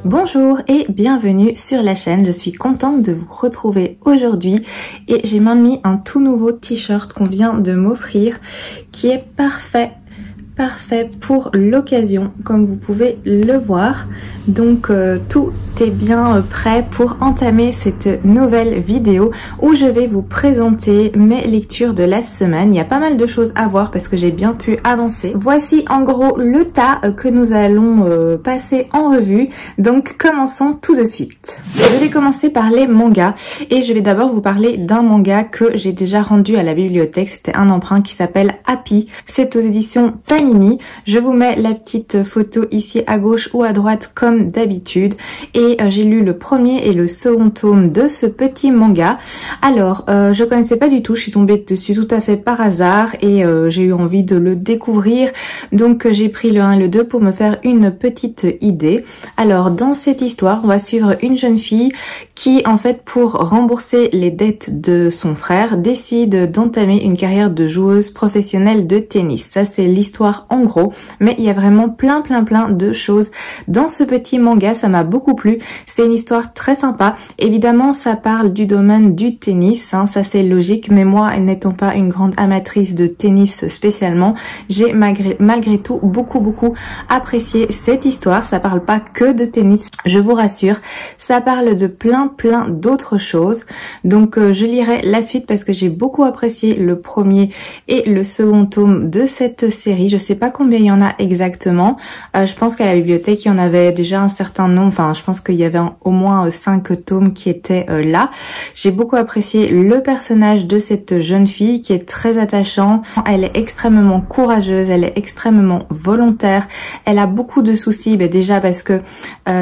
Bonjour et bienvenue sur la chaîne, je suis contente de vous retrouver aujourd'hui et j'ai même mis un tout nouveau t-shirt qu'on vient de m'offrir qui est parfait pour l'occasion comme vous pouvez le voir. Donc tout est bien prêt pour entamer cette nouvelle vidéo où je vais vous présenter mes lectures de la semaine. Il y a pas mal de choses à voir parce que j'ai bien pu avancer. Voici en gros le tas que nous allons passer en revue. Donc commençons tout de suite. Je vais commencer par les mangas et je vais d'abord vous parler d'un manga que j'ai déjà rendu à la bibliothèque. C'était un emprunt qui s'appelle Happy. C'est aux éditions Panini. Je vous mets la petite photo ici à gauche ou à droite comme d'habitude et j'ai lu le premier et le second tome de ce petit manga. Alors je connaissais pas du tout, je suis tombée dessus tout à fait par hasard et j'ai eu envie de le découvrir, donc j'ai pris le 1 et le 2 pour me faire une petite idée. Alors dans cette histoire on va suivre une jeune fille qui en fait pour rembourser les dettes de son frère décide d'entamer une carrière de joueuse professionnelle de tennis. Ça c'est l'histoire en gros, mais il y a vraiment plein de choses dans ce petit manga, ça m'a beaucoup plu. C'est une histoire très sympa, évidemment ça parle du domaine du tennis, hein, ça c'est logique, mais moi n'étant pas une grande amatrice de tennis spécialement, j'ai malgré tout beaucoup apprécié cette histoire. Ça parle pas que de tennis, je vous rassure, ça parle de plein d'autres choses, donc je lirai la suite parce que j'ai beaucoup apprécié le premier et le second tome de cette série. Je sais pas combien il y en a exactement, je pense qu'à la bibliothèque il y en avait déjà un certain nombre, enfin je pense qu'il y avait au moins 5 tomes qui étaient là. J'ai beaucoup apprécié le personnage de cette jeune fille qui est très attachant, elle est extrêmement courageuse, elle est extrêmement volontaire, elle a beaucoup de soucis, déjà parce que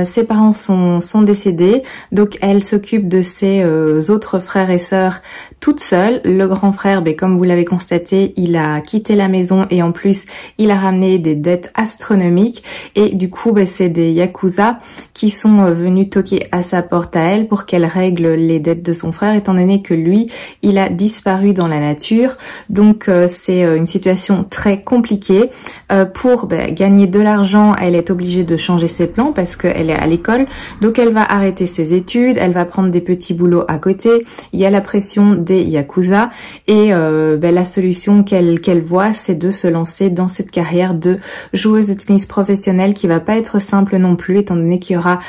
ses parents sont décédés, donc elle s'occupe de ses autres frères et sœurs toute seule. Le grand frère, comme vous l'avez constaté, il a quitté la maison et en plus il a ramené des dettes astronomiques et du coup c'est des yakuza qui sont venus toquer à sa porte à elle pour qu'elle règle les dettes de son frère, étant donné que lui il a disparu dans la nature. Donc c'est une situation très compliquée. Pour gagner de l'argent, elle est obligée de changer ses plans parce qu'elle est à l'école, donc elle va arrêter ses études, elle va prendre des petits boulots à côté. Il y a la pression des yakuza et la solution qu'elle voit, c'est de se lancer dans cette carrière de joueuse de tennis professionnelle qui va pas être simple non plus, étant donné qu'il y aura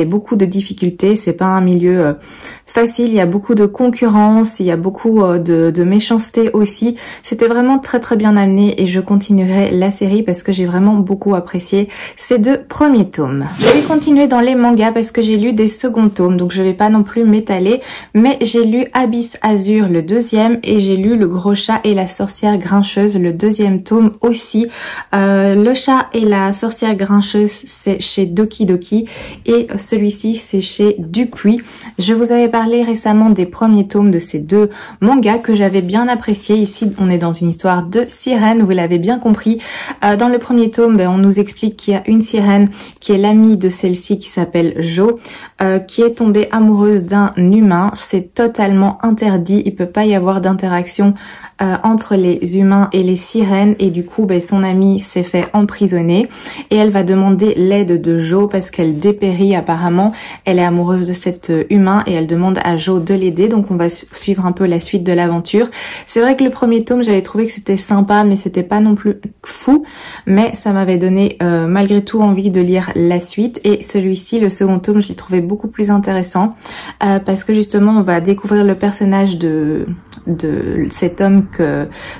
beaucoup de difficultés. C'est pas un milieu facile, il y a beaucoup de concurrence, il y a beaucoup de méchanceté aussi. C'était vraiment très bien amené et je continuerai la série parce que j'ai vraiment beaucoup apprécié ces 2 premiers tomes. Je vais continuer dans les mangas parce que j'ai lu des seconds tomes, donc je vais pas non plus m'étaler, mais j'ai lu Abyss Azur le 2e et j'ai lu Le Gros Chat et la Sorcière Grincheuse le 2e tome aussi. Le Chat et la Sorcière Grincheuse c'est chez Doki Doki et celui-ci c'est chez Dupuis. Je vous avais parlé récemment des premiers tomes de ces 2 mangas que j'avais bien apprécié. Ici on est dans une histoire de sirène, vous l'avez bien compris. Dans le premier tome on nous explique qu'il y a une sirène qui est l'amie de celle-ci qui s'appelle Jo, qui est tombée amoureuse d'un humain. C'est totalement interdit, il peut pas y avoir d'interaction entre les humains et les sirènes et du coup son amie s'est fait emprisonner et elle va demander l'aide de Jo parce qu'elle dépérit apparemment. Elle est amoureuse de cet humain et elle demande à Jo de l'aider, donc on va suivre un peu la suite de l'aventure. C'est vrai que le premier tome j'avais trouvé que c'était sympa mais c'était pas non plus fou, mais ça m'avait donné malgré tout envie de lire la suite et celui-ci, le second tome, je l'ai trouvé beaucoup plus intéressant parce que justement on va découvrir le personnage de cet homme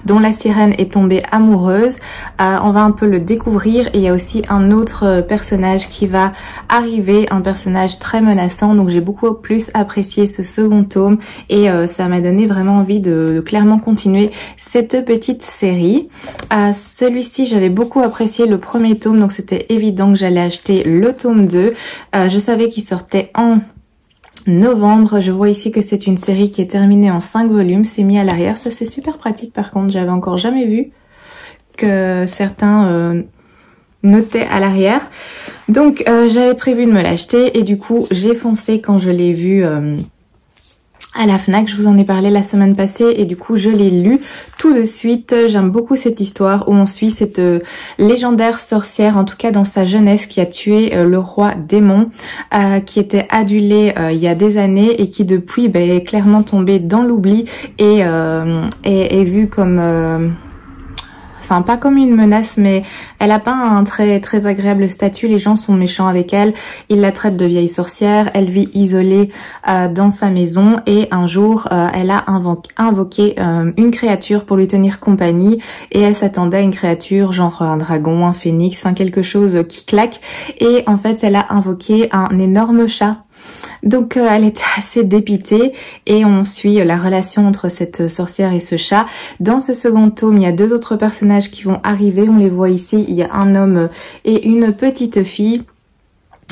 dont la sirène est tombée amoureuse. On va un peu le découvrir et il y a aussi un autre personnage qui va arriver, un personnage très menaçant, donc j'ai beaucoup plus apprécié ce second tome et ça m'a donné vraiment envie de clairement continuer cette petite série. Celui-ci j'avais beaucoup apprécié le premier tome, donc c'était évident que j'allais acheter le tome 2. Je savais qu'il sortait en novembre. Je vois ici que c'est une série qui est terminée en 5 volumes, c'est mis à l'arrière, ça c'est super pratique par contre, j'avais encore jamais vu que certains notaient à l'arrière. Donc j'avais prévu de me l'acheter et du coup j'ai foncé quand je l'ai vu à la Fnac. Je vous en ai parlé la semaine passée et du coup je l'ai lu tout de suite. J'aime beaucoup cette histoire où on suit cette légendaire sorcière, en tout cas dans sa jeunesse, qui a tué le roi démon, qui était adulé il y a des années et qui depuis est clairement tombé dans l'oubli et est vue comme... Enfin, pas comme une menace, mais elle a pas un très agréable statut. Les gens sont méchants avec elle. Ils la traitent de vieille sorcière. Elle vit isolée dans sa maison. Et un jour, elle a invoqué une créature pour lui tenir compagnie. Et elle s'attendait à une créature, genre un dragon, un phénix, enfin quelque chose qui claque. Et en fait, elle a invoqué un énorme chat. Donc elle était assez dépitée et on suit la relation entre cette sorcière et ce chat. Dans ce second tome, il y a 2 autres personnages qui vont arriver, on les voit ici, il y a un homme et une petite fille.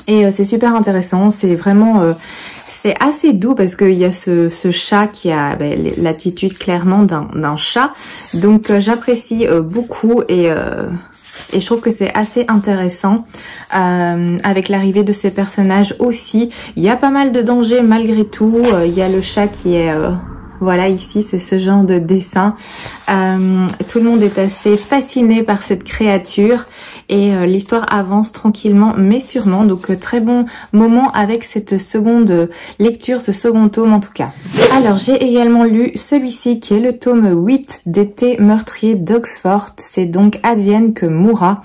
Et c'est super intéressant, c'est vraiment... c'est assez doux parce qu'il y a ce chat qui a l'attitude clairement d'un chat. Donc j'apprécie beaucoup et je trouve que c'est assez intéressant avec l'arrivée de ces personnages aussi. Il y a pas mal de dangers malgré tout. Il y a le chat qui est... voilà, ici, c'est ce genre de dessin. Tout le monde est assez fasciné par cette créature et l'histoire avance tranquillement mais sûrement. Donc, très bon moment avec cette seconde lecture, ce second tome en tout cas. Alors, j'ai également lu celui-ci qui est le tome 8 d'été meurtrier d'Oxford. C'est donc Advienne que mourra.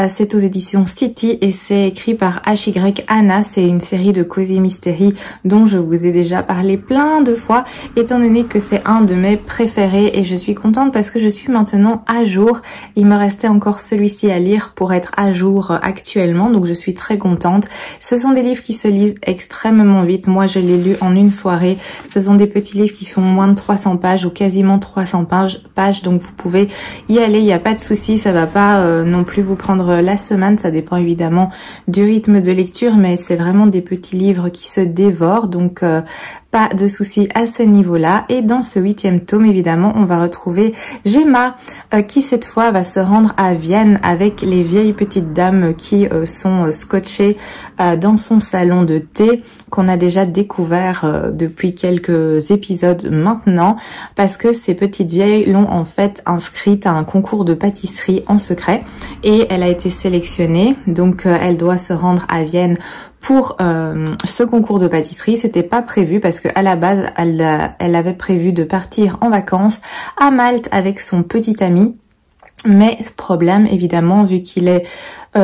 C'est aux éditions City et c'est écrit par H.Y. Anna. C'est une série de cosy mystery dont je vous ai déjà parlé plein de fois, étant donné que c'est un de mes préférés et je suis contente parce que je suis maintenant à jour. Il me restait encore celui-ci à lire pour être à jour actuellement, donc je suis très contente. Ce sont des livres qui se lisent extrêmement vite. Moi, je l'ai lu en une soirée. Ce sont des petits livres qui font moins de 300 pages ou quasiment 300 pages, donc vous pouvez y aller, il n'y a pas de souci. Ça va pas non plus vous prendre la semaine, ça dépend évidemment du rythme de lecture, mais c'est vraiment des petits livres qui se dévorent, donc pas de souci à ce niveau-là. Et dans ce 8e tome, évidemment, on va retrouver Gemma qui cette fois va se rendre à Vienne avec les vieilles petites dames qui sont scotchées dans son salon de thé qu'on a déjà découvert depuis quelques épisodes maintenant, parce que ces petites vieilles l'ont en fait inscrite à un concours de pâtisserie en secret et elle a été sélectionnée, donc elle doit se rendre à Vienne pour ce concours de pâtisserie. C'était pas prévu parce que à la base elle avait prévu de partir en vacances à Malte avec son petit ami. Mais problème évidemment, vu qu'il est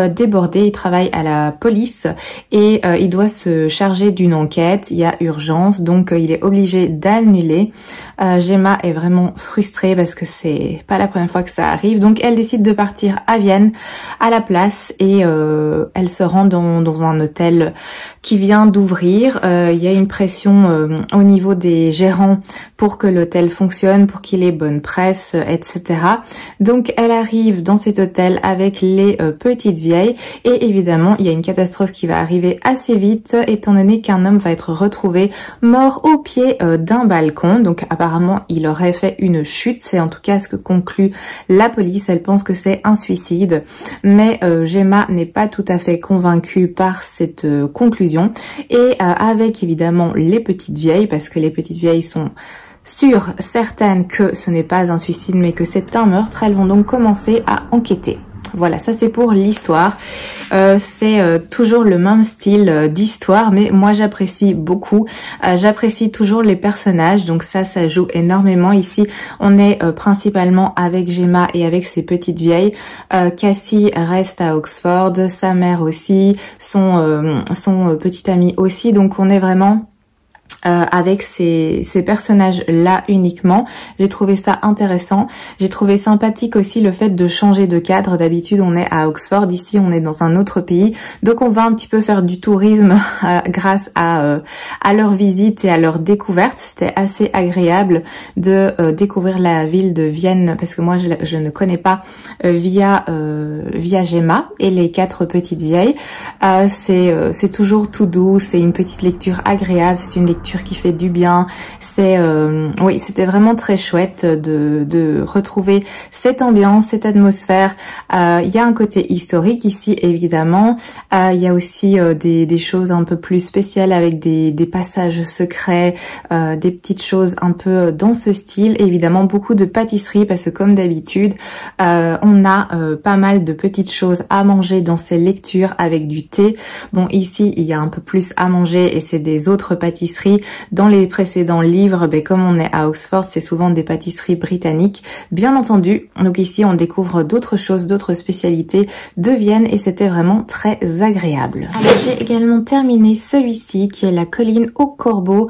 débordé, il travaille à la police et il doit se charger d'une enquête, il y a urgence, donc il est obligé d'annuler. Gemma est vraiment frustrée parce que c'est pas la première fois que ça arrive, donc elle décide de partir à Vienne à la place et elle se rend dans un hôtel qui vient d'ouvrir. Il y a une pression au niveau des gérants pour que l'hôtel fonctionne, pour qu'il ait bonne presse, etc. Donc elle arrive dans cet hôtel avec les petites vieilles et évidemment il y a une catastrophe qui va arriver assez vite étant donné qu'un homme va être retrouvé mort au pied d'un balcon. Donc apparemment il aurait fait une chute, c'est en tout cas ce que conclut la police. Elle pense que c'est un suicide, mais Gemma n'est pas tout à fait convaincue par cette conclusion et avec évidemment les petites vieilles, parce que les petites vieilles sont sûres, certaines que ce n'est pas un suicide mais que c'est un meurtre, elles vont donc commencer à enquêter. Voilà, ça c'est pour l'histoire. C'est toujours le même style d'histoire, mais moi j'apprécie beaucoup. J'apprécie toujours les personnages, donc ça joue énormément. Ici, on est principalement avec Gemma et avec ses petites vieilles. Cassie reste à Oxford, sa mère aussi, son petit ami aussi, donc on est vraiment... avec ces personnages-là uniquement. J'ai trouvé ça intéressant. J'ai trouvé sympathique aussi le fait de changer de cadre. D'habitude, on est à Oxford. Ici, on est dans un autre pays. Donc, on va un petit peu faire du tourisme grâce à leur visite et à leur découverte. C'était assez agréable de découvrir la ville de Vienne parce que moi, je ne connais pas via Gemma et les 4 petites vieilles. C'est toujours tout doux. C'est une petite lecture agréable. C'est une lecture lecture qui fait du bien. C'est oui, c'était vraiment très chouette de retrouver cette ambiance, cette atmosphère. Il y a un côté historique ici évidemment. Il y a aussi des choses un peu plus spéciales avec des passages secrets, des petites choses un peu dans ce style. Et évidemment beaucoup de pâtisserie parce que comme d'habitude, on a pas mal de petites choses à manger dans ces lectures avec du thé. Bon, ici il y a un peu plus à manger et c'est des autres pâtisseries. Dans les précédents livres, comme on est à Oxford, c'est souvent des pâtisseries britanniques, bien entendu. Donc ici on découvre d'autres choses, d'autres spécialités de Vienne et c'était vraiment très agréable. Alors j'ai également terminé celui-ci qui est La colline aux corbeaux,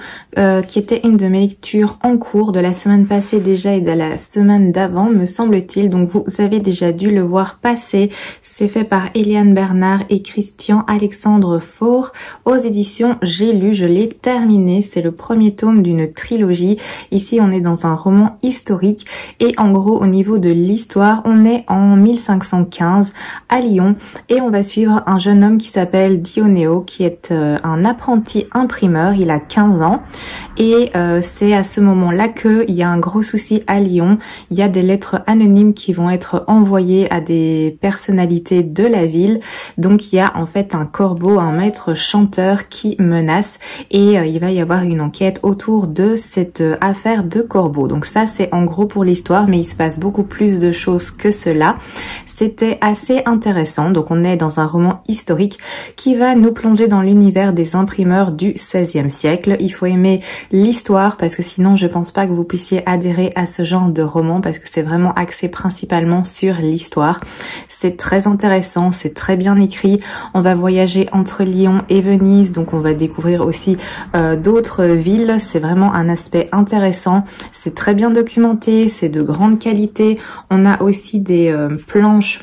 qui était une de mes lectures en cours de la semaine passée déjà et de la semaine d'avant me semble-t-il. Donc vous avez déjà dû le voir passer. C'est fait par Eliane Bernard et Christian Alexandre Faure aux éditions J'ai lu. Je l'ai terminé. C'est le premier tome d'une trilogie. Ici on est dans un roman historique et en gros au niveau de l'histoire on est en 1515 à Lyon et on va suivre un jeune homme qui s'appelle Dionéo qui est un apprenti imprimeur. Il a 15 ans et c'est à ce moment-là qu'il y a un gros souci à Lyon. Il y a des lettres anonymes qui vont être envoyées à des personnalités de la ville. Donc il y a en fait un corbeau, un maître chanteur qui menace et il va y avoir une enquête autour de cette affaire de corbeau. Donc ça c'est en gros pour l'histoire, mais il se passe beaucoup plus de choses que cela. C'était assez intéressant. Donc on est dans un roman historique qui va nous plonger dans l'univers des imprimeurs du XVIe siècle. Il faut aimer l'histoire parce que sinon je pense pas que vous puissiez adhérer à ce genre de roman parce que c'est vraiment axé principalement sur l'histoire. C'est très intéressant, c'est très bien écrit. On va voyager entre Lyon et Venise, donc on va découvrir aussi d'autres villes. C'est vraiment un aspect intéressant. C'est très bien documenté, c'est de grande qualité. On a aussi des planches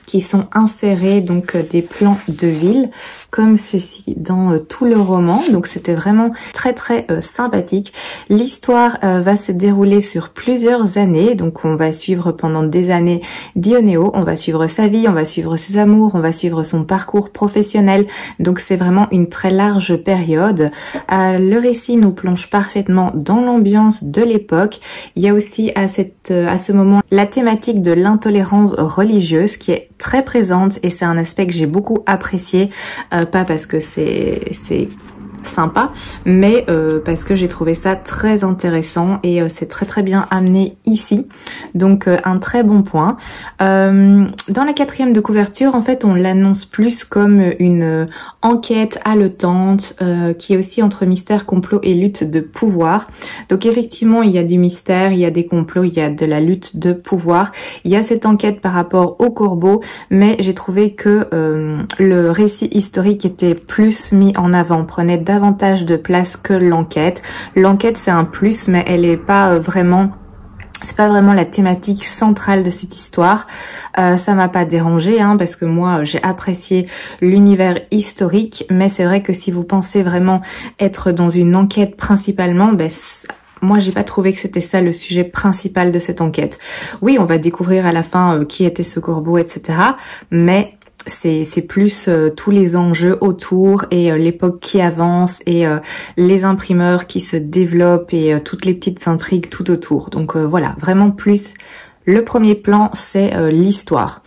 qui sont insérés, donc des plans de ville comme ceci dans tout le roman. Donc c'était vraiment très sympathique. L'histoire va se dérouler sur plusieurs années. Donc on va suivre pendant des années Dionéo, on va suivre sa vie, on va suivre ses amours, on va suivre son parcours professionnel. Donc c'est vraiment une très large période. Le récit nous plonge parfaitement dans l'ambiance de l'époque. Il y a aussi à ce moment la thématique de l'intolérance religieuse qui est très présente et c'est un aspect que j'ai beaucoup apprécié, pas parce que c'est sympa, mais parce que j'ai trouvé ça très intéressant et c'est très bien amené ici, donc un très bon point. Dans la quatrième de couverture, en fait on l'annonce plus comme une enquête haletante qui est aussi entre mystère, complot et lutte de pouvoir. Donc effectivement il y a du mystère, il y a des complots, il y a de la lutte de pouvoir, il y a cette enquête par rapport au corbeau, mais j'ai trouvé que le récit historique était plus mis en avant, prenait davantage de place que l'enquête. L'enquête c'est un plus, mais elle est pas vraiment, c'est pas vraiment la thématique centrale de cette histoire. Ça m'a pas dérangé parce que moi j'ai apprécié l'univers historique, mais c'est vrai que si vous pensez vraiment être dans une enquête principalement, moi j'ai pas trouvé que c'était ça le sujet principal de cette enquête. Oui, on va découvrir à la fin qui était ce corbeau, etc. Mais c'est plus tous les enjeux autour et l'époque qui avance et les imprimeurs qui se développent et toutes les petites intrigues tout autour. Donc voilà, vraiment plus le premier plan, c'est l'histoire.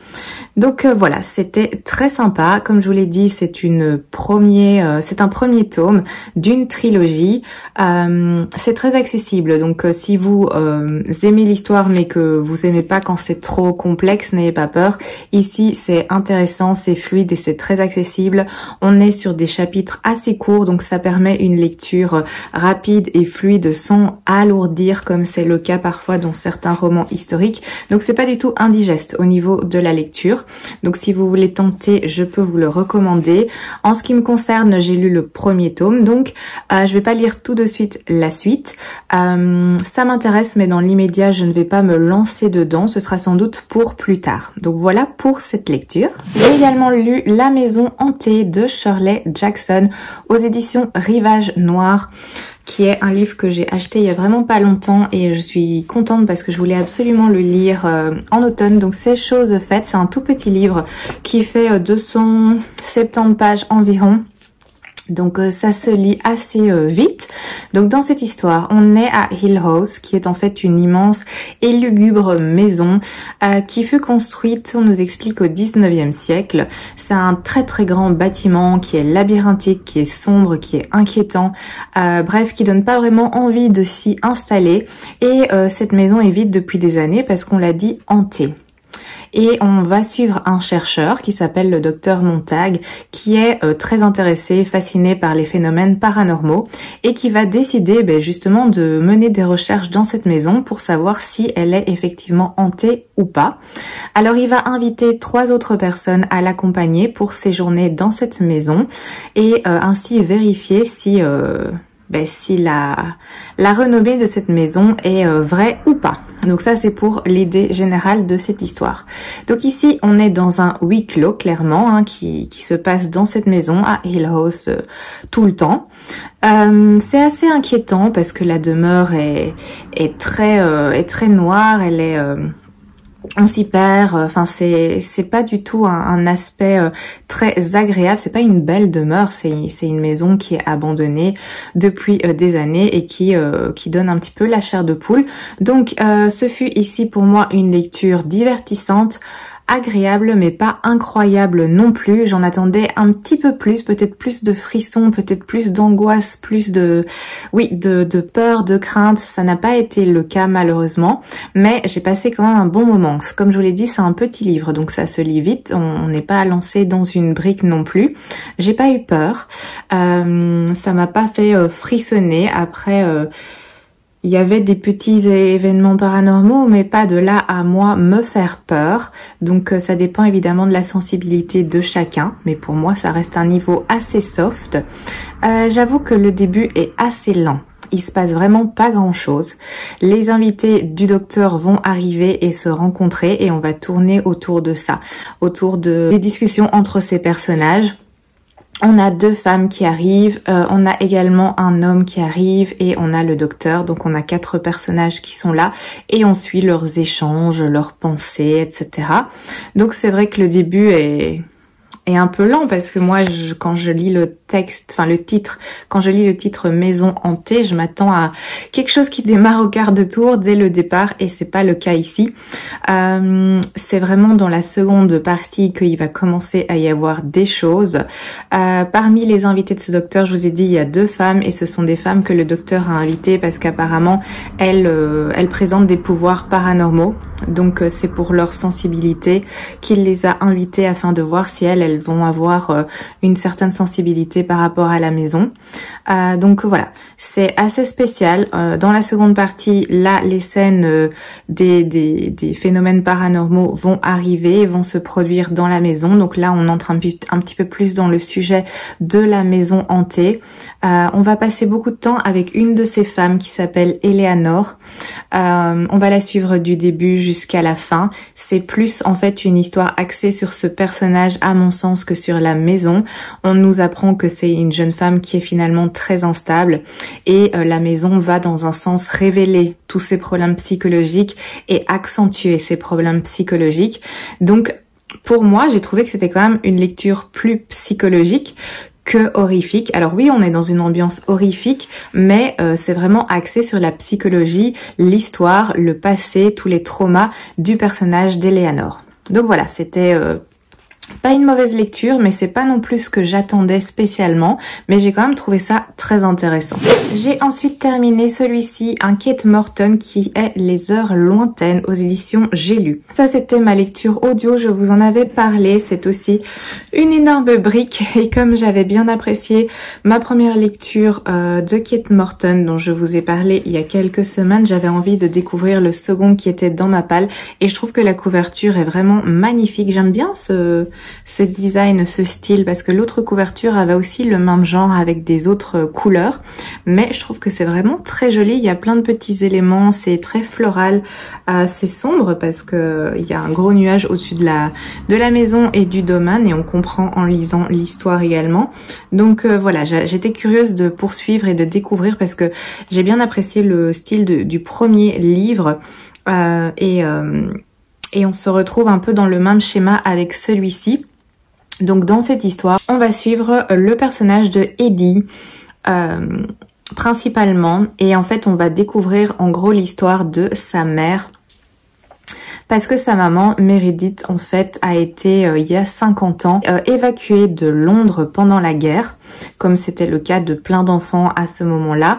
Donc voilà, c'était très sympa. Comme je vous l'ai dit, c'est un premier tome d'une trilogie. C'est très accessible. Donc si vous aimez l'histoire mais que vous aimez pas quand c'est trop complexe, n'ayez pas peur. Ici, c'est intéressant, c'est fluide et c'est très accessible. On est sur des chapitres assez courts, donc ça permet une lecture rapide et fluide sans alourdir comme c'est le cas parfois dans certains romans historiques. Donc c'est pas du tout indigeste au niveau de la lecture. Donc si vous voulez tenter, je peux vous le recommander. En ce qui me concerne, j'ai lu le premier tome, donc je vais pas lire tout de suite la suite. Ça m'intéresse, mais dans l'immédiat, je ne vais pas me lancer dedans. Ce sera sans doute pour plus tard. Donc voilà pour cette lecture. J'ai également lu La maison hantée de Shirley Jackson aux éditions Rivage Noir, qui est un livre que j'ai acheté il y a vraiment pas longtemps et je suis contente parce que je voulais absolument le lire en automne. Donc c'est chose faite, c'est un tout petit livre qui fait 270 pages environ. Donc ça se lit assez vite. Donc dans cette histoire, on est à Hill House, qui est en fait une immense et lugubre maison qui fut construite, on nous explique, au 19e siècle. C'est un très très grand bâtiment qui est labyrinthique, qui est sombre, qui est inquiétant, bref, qui donne pas vraiment envie de s'y installer. Et cette maison est vide depuis des années parce qu'on l'a dit hantée. Et on va suivre un chercheur qui s'appelle le docteur Montag, qui est très intéressé, fasciné par les phénomènes paranormaux et qui va décider justement de mener des recherches dans cette maison pour savoir si elle est effectivement hantée ou pas. Alors il va inviter 3 autres personnes à l'accompagner pour séjourner dans cette maison et ainsi vérifier si la renommée de cette maison est vraie ou pas. Donc ça, c'est pour l'idée générale de cette histoire. Donc ici, on est dans un huis clos, clairement, qui se passe dans cette maison à Hill House tout le temps. C'est assez inquiétant parce que la demeure est très noire, elle est... on s'y perd, enfin c'est pas du tout un aspect très agréable, c'est pas une belle demeure, c'est une maison qui est abandonnée depuis des années et qui donne un petit peu la chair de poule. Donc ce fut ici pour moi une lecture divertissante, agréable mais pas incroyable non plus. J'en attendais un petit peu plus, peut-être plus de frissons, peut-être plus d'angoisse, plus de peur, de crainte. Ça n'a pas été le cas malheureusement, mais j'ai passé quand même un bon moment. Comme je vous l'ai dit, c'est un petit livre, donc ça se lit vite, on n'est pas lancé dans une brique non plus. J'ai pas eu peur, ça m'a pas fait frissonner. Après il y avait des petits événements paranormaux, mais pas de là à moi me faire peur. Donc ça dépend évidemment de la sensibilité de chacun, mais pour moi ça reste un niveau assez soft. J'avoue que le début est assez lent. Il se passe vraiment pas grand chose. Les invités du docteur vont arriver et se rencontrer et on va tourner autour de ça, autour des discussions entre ces personnages. On a 2 femmes qui arrivent, on a également un homme qui arrive et on a le docteur. Donc on a 4 personnages qui sont là et on suit leurs échanges, leurs pensées, etc. Donc c'est vrai que le début est un peu lent parce que moi quand je lis le texte, enfin le titre, quand je lis le titre Maison hantée, je m'attends à quelque chose qui démarre au quart de tour dès le départ et c'est pas le cas ici. C'est vraiment dans la seconde partie qu'il va commencer à y avoir des choses. Parmi les invités de ce docteur, je vous ai dit, il y a 2 femmes et ce sont des femmes que le docteur a invitées parce qu'apparemment elles présentent des pouvoirs paranormaux. Donc c'est pour leur sensibilité qu'il les a invitées afin de voir si elles vont avoir une certaine sensibilité par rapport à la maison. Donc voilà, c'est assez spécial. Dans la seconde partie, là, les scènes des phénomènes paranormaux vont arriver, vont se produire dans la maison. Donc là, on entre un petit peu plus dans le sujet de la maison hantée. On va passer beaucoup de temps avec une de ces femmes qui s'appelle Eleanor. On va la suivre du début jusqu'à la fin. C'est plus en fait une histoire axée sur ce personnage à mon sens que sur la maison. On nous apprend que c'est une jeune femme qui est finalement très instable et la maison va dans un sens révéler tous ses problèmes psychologiques et accentuer ses problèmes psychologiques. Donc pour moi, j'ai trouvé que c'était quand même une lecture plus psychologique que horrifique. Alors oui, on est dans une ambiance horrifique, mais c'est vraiment axé sur la psychologie, l'histoire, le passé, tous les traumas du personnage d'Eleanor. Donc voilà, c'était pas une mauvaise lecture, mais c'est pas non plus ce que j'attendais spécialement, mais j'ai quand même trouvé ça très intéressant. J'ai ensuite terminé celui-ci, un Kate Morton qui est Les Heures Lointaines aux éditions J'ai lu. Ça c'était ma lecture audio, je vous en avais parlé, c'est aussi une énorme brique et comme j'avais bien apprécié ma première lecture de Kate Morton dont je vous ai parlé il y a quelques semaines, j'avais envie de découvrir le second qui était dans ma palle et je trouve que la couverture est vraiment magnifique. J'aime bien ce design, ce style, parce que l'autre couverture avait aussi le même genre avec des autres couleurs, mais je trouve que c'est vraiment très joli. Il y a plein de petits éléments, c'est très floral, c'est sombre parce que il y a un gros nuage au-dessus de la maison et du domaine et on comprend en lisant l'histoire également. Donc voilà, j'étais curieuse de poursuivre et de découvrir parce que j'ai bien apprécié le style du premier livre et on se retrouve un peu dans le même schéma avec celui-ci. Donc dans cette histoire, on va suivre le personnage de Eddie principalement, et en fait on va découvrir en gros l'histoire de sa mère. Parce que sa maman, Meredith, en fait, a été, il y a 50 ans, évacuée de Londres pendant la guerre, comme c'était le cas de plein d'enfants à ce moment-là.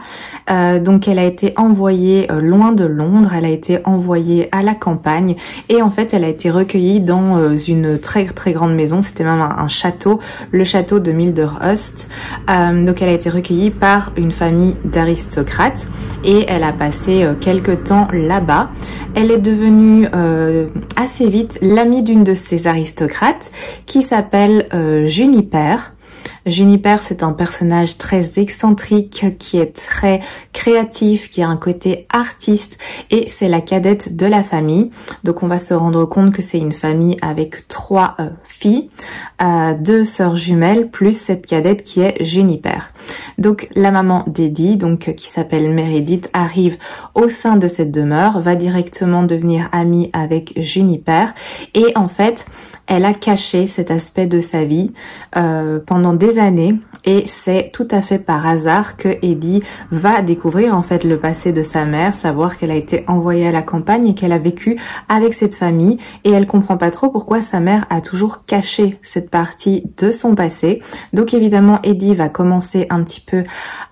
Donc elle a été envoyée loin de Londres, elle a été envoyée à la campagne, et en fait elle a été recueillie dans une très très grande maison, c'était même un château, le château de Milderhurst. Donc elle a été recueillie par une famille d'aristocrates, et elle a passé quelques temps là-bas. Elle est devenue assez vite l'amie d'une de ces aristocrates qui s'appelle Juniper. Juniper, c'est un personnage très excentrique, qui est très créatif, qui a un côté artiste, et c'est la cadette de la famille. Donc on va se rendre compte que c'est une famille avec 3 filles, 2 sœurs jumelles, plus cette cadette qui est Juniper. Donc la maman d'Eddie, donc qui s'appelle Meredith, arrive au sein de cette demeure, va directement devenir amie avec Juniper, et en fait elle a caché cet aspect de sa vie pendant des années, et c'est tout à fait par hasard que Eddie va découvrir en fait le passé de sa mère, savoir qu'elle a été envoyée à la campagne et qu'elle a vécu avec cette famille, et elle comprend pas trop pourquoi sa mère a toujours caché cette partie de son passé. Donc évidemment Eddie va commencer un petit peu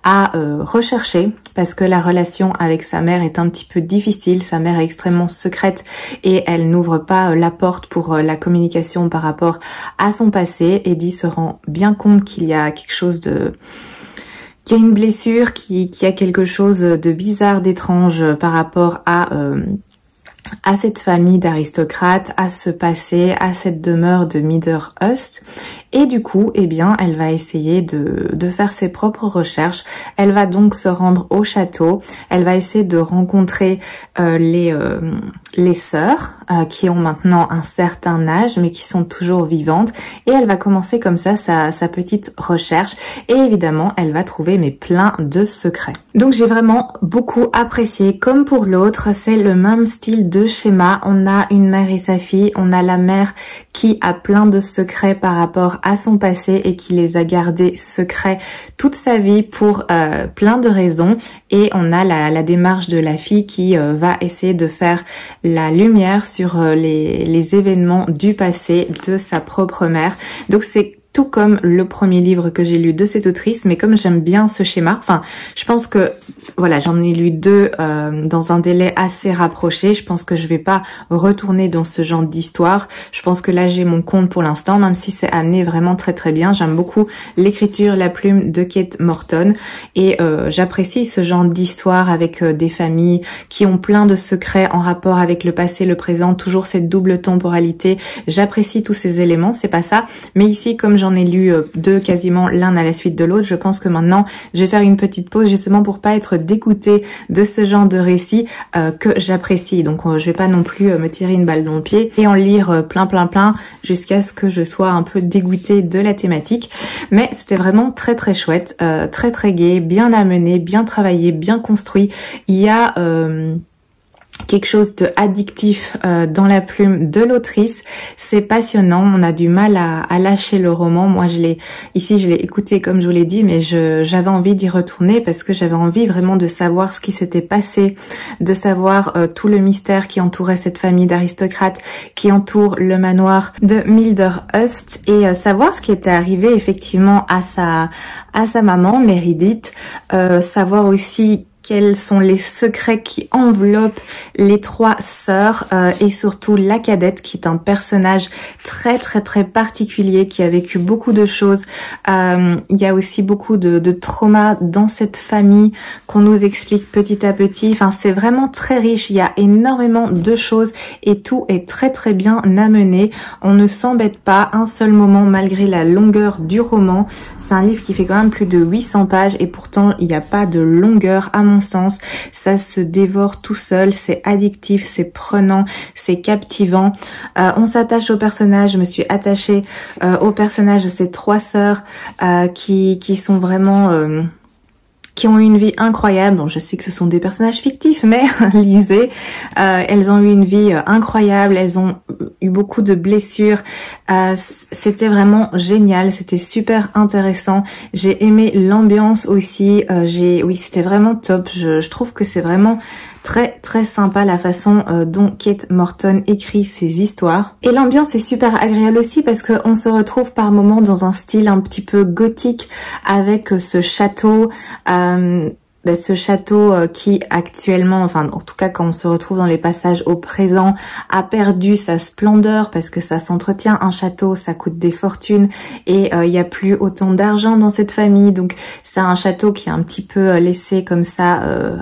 à rechercher, parce que la relation avec sa mère est un petit peu difficile, sa mère est extrêmement secrète et elle n'ouvre pas la porte pour la communication par rapport à son passé. Eddie se rend bien compte qu'il y a quelque chose qu'il y a une blessure, qu'il y a quelque chose de bizarre, d'étrange par rapport à cette famille d'aristocrates, à ce passé, à cette demeure de Milderhurst. Et du coup, eh bien, elle va essayer de faire ses propres recherches. Elle va donc se rendre au château. Elle va essayer de rencontrer les sœurs qui ont maintenant un certain âge, mais qui sont toujours vivantes. Et elle va commencer comme ça sa petite recherche. Et évidemment, elle va trouver plein de secrets. Donc j'ai vraiment beaucoup apprécié. Comme pour l'autre, c'est le même style de schéma. On a une mère et sa fille. On a la mère qui a plein de secrets par rapport à son passé et qui les a gardés secrets toute sa vie pour plein de raisons. Et on a la démarche de la fille qui va essayer de faire la lumière sur les événements du passé de sa propre mère. Donc c'est tout comme le premier livre que j'ai lu de cette autrice, mais comme j'aime bien ce schéma, enfin, je pense que, voilà, j'en ai lu 2 dans un délai assez rapproché. Je pense que je vais pas retourner dans ce genre d'histoire. Je pense que là, j'ai mon compte pour l'instant, même si c'est amené vraiment très très bien. J'aime beaucoup l'écriture, la plume de Kate Morton, et j'apprécie ce genre d'histoire avec des familles qui ont plein de secrets en rapport avec le passé, le présent, toujours cette double temporalité. J'apprécie tous ces éléments, c'est pas ça, mais ici, comme j'en ai lu 2 quasiment l'un à la suite de l'autre, je pense que maintenant je vais faire une petite pause justement pour pas être dégoûtée de ce genre de récit que j'apprécie. Donc je vais pas non plus me tirer une balle dans le pied et en lire plein jusqu'à ce que je sois un peu dégoûtée de la thématique. Mais c'était vraiment très très chouette, très gai, bien amené, bien travaillé, bien construit. Il y a quelque chose de addictif dans la plume de l'autrice. C'est passionnant, on a du mal à lâcher le roman. Moi je l'ai écouté comme je vous l'ai dit, mais j'avais envie d'y retourner parce que j'avais envie vraiment de savoir ce qui s'était passé, de savoir tout le mystère qui entourait cette famille d'aristocrates, qui entoure le manoir de Milderhurst, et savoir ce qui était arrivé effectivement à sa maman Meredith, savoir aussi quels sont les secrets qui enveloppent les 3 sœurs et surtout la cadette qui est un personnage très particulier qui a vécu beaucoup de choses. Il y a aussi beaucoup de traumas dans cette famille qu'on nous explique petit à petit. Enfin, c'est vraiment très riche. Il y a énormément de choses et tout est très bien amené. On ne s'embête pas un seul moment malgré la longueur du roman. C'est un livre qui fait quand même plus de 800 pages et pourtant il n'y a pas de longueur à mon sens. Ça se dévore tout seul, c'est addictif, c'est prenant, c'est captivant. On s'attache aux personnages. Je me suis attachée aux personnages de ces 3 sœurs qui sont vraiment qui ont eu une vie incroyable. Bon, je sais que ce sont des personnages fictifs, mais lisez. Elles ont eu une vie incroyable, elles ont eu beaucoup de blessures. C'était vraiment génial, c'était super intéressant. J'ai aimé l'ambiance aussi. Oui, c'était vraiment top. Je trouve que c'est vraiment très sympa la façon dont Kate Morton écrit ses histoires. Et l'ambiance est super agréable aussi parce qu'on se retrouve par moments dans un style un petit peu gothique avec ce château. Ce château qui actuellement, enfin en tout cas quand on se retrouve dans les passages au présent, a perdu sa splendeur parce que ça s'entretient. Un château, ça coûte des fortunes et il n'y a plus autant d'argent dans cette famille. Donc c'est un château qui est un petit peu laissé comme ça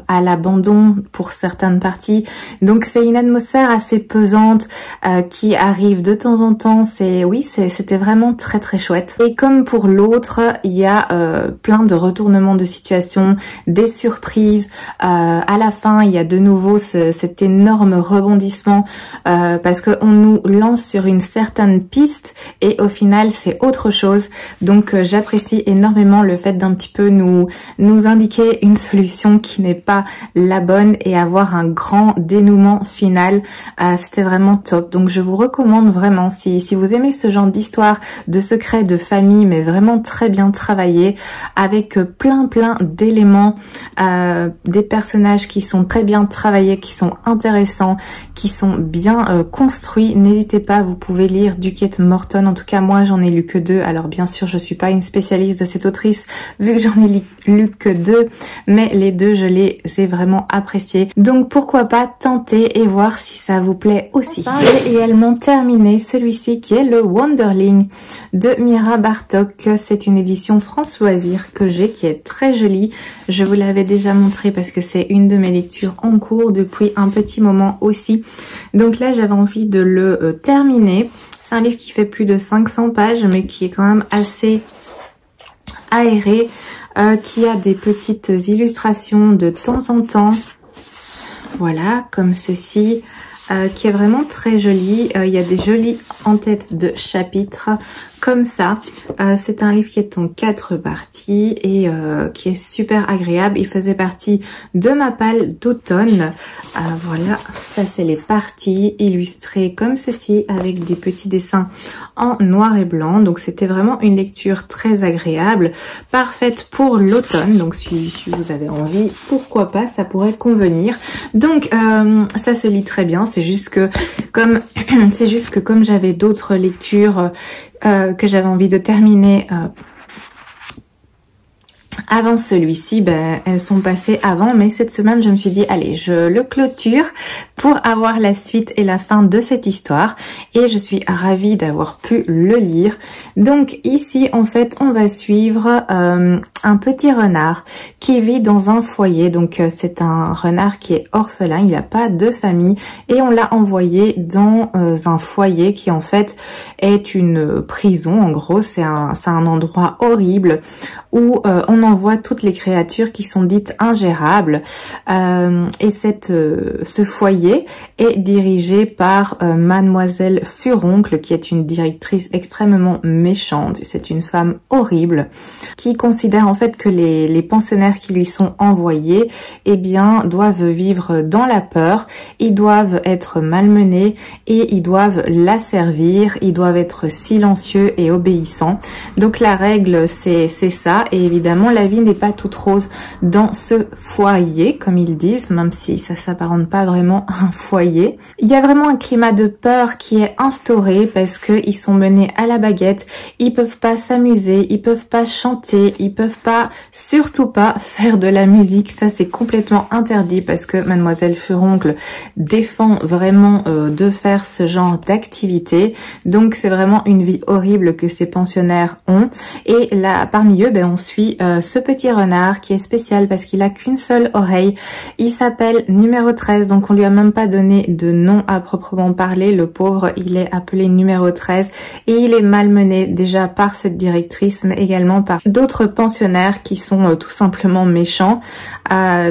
à l'abandon pour certaines parties. Donc c'est une atmosphère assez pesante qui arrive de temps en temps. C'était vraiment très chouette. Et comme pour l'autre, il y a plein de retournements de situation, des surprises. À la fin, il y a de nouveau cet énorme rebondissement parce qu'on nous lance sur une certaine piste et au final, c'est autre chose. Donc, j'apprécie énormément le fait d'un petit peu nous indiquer une solution qui n'est pas la bonne et avoir un grand dénouement final. C'était vraiment top. Donc, je vous recommande vraiment, si vous aimez ce genre d'histoire, de secrets de famille, mais vraiment très bien travaillé, avec plein d'éléments, des personnages qui sont très bien travaillés, qui sont intéressants, qui sont bien construits. N'hésitez pas, vous pouvez lire du Kate Morton. En tout cas, moi, j'en ai lu que 2. Alors, bien sûr, je suis pas une spécialiste de cette autrice, vu que j'en ai lu que 2, mais les 2, je les ai vraiment appréciés. Donc, pourquoi pas tenter et voir si ça vous plaît aussi. J'ai également terminé celui-ci qui est le Wonderling de Mira Bartók. C'est une édition France Loisirs que j'ai, qui est très jolie. Je vous l'avais déjà montré parce que c'est une de mes lectures en cours depuis un petit moment aussi. Donc là, j'avais envie de le terminer. C'est un livre qui fait plus de 500 pages, mais qui est quand même assez aéré, qui a des petites illustrations de temps en temps. Voilà, comme ceci. Qui est vraiment très joli. Il y a des jolies en-têtes de chapitres comme ça. C'est un livre qui est en 4 parties et qui est super agréable. Il faisait partie de ma palle d'automne. Voilà, ça c'est les parties illustrées comme ceci avec des petits dessins en noir et blanc. Donc c'était vraiment une lecture très agréable, parfaite pour l'automne. Donc si vous avez envie, pourquoi pas, ça pourrait convenir. Donc ça se lit très bien. C'est juste que comme j'avais d'autres lectures que j'avais envie de terminer avant celui-ci, elles sont passées avant, mais cette semaine je me suis dit allez, je le clôture pour avoir la suite et la fin de cette histoire et je suis ravie d'avoir pu le lire. Donc ici en fait on va suivre un petit renard qui vit dans un foyer. Donc c'est un renard qui est orphelin, il n'a pas de famille et on l'a envoyé dans un foyer qui en fait est une prison. En gros c'est un endroit horrible où on envoie toutes les créatures qui sont dites ingérables. Et ce foyer est dirigé par Mademoiselle Furoncle, qui est une directrice extrêmement méchante. C'est une femme horrible qui considère en fait que les pensionnaires qui lui sont envoyés, eh bien, doivent vivre dans la peur, ils doivent être malmenés et ils doivent l'asservir, ils doivent être silencieux et obéissants. Donc la règle, c'est ça. Et évidemment, la vie n'est pas toute rose dans ce foyer, comme ils disent, même si ça s'apparente pas vraiment à un foyer. Il y a vraiment un climat de peur qui est instauré parce que ils sont menés à la baguette, ils peuvent pas s'amuser, ils peuvent pas chanter, ils peuvent pas, surtout pas, faire de la musique. Ça, c'est complètement interdit parce que Mademoiselle Furoncle défend vraiment de faire ce genre d'activité. Donc, c'est vraiment une vie horrible que ces pensionnaires ont. Et là, parmi eux, on suit ce petit renard qui est spécial parce qu'il a qu'une seule oreille. Il s'appelle numéro 13, donc on lui a même pas donné de nom à proprement parler. Le pauvre, il est appelé numéro 13 et il est malmené déjà par cette directrice, mais également par d'autres pensionnaires qui sont tout simplement méchants.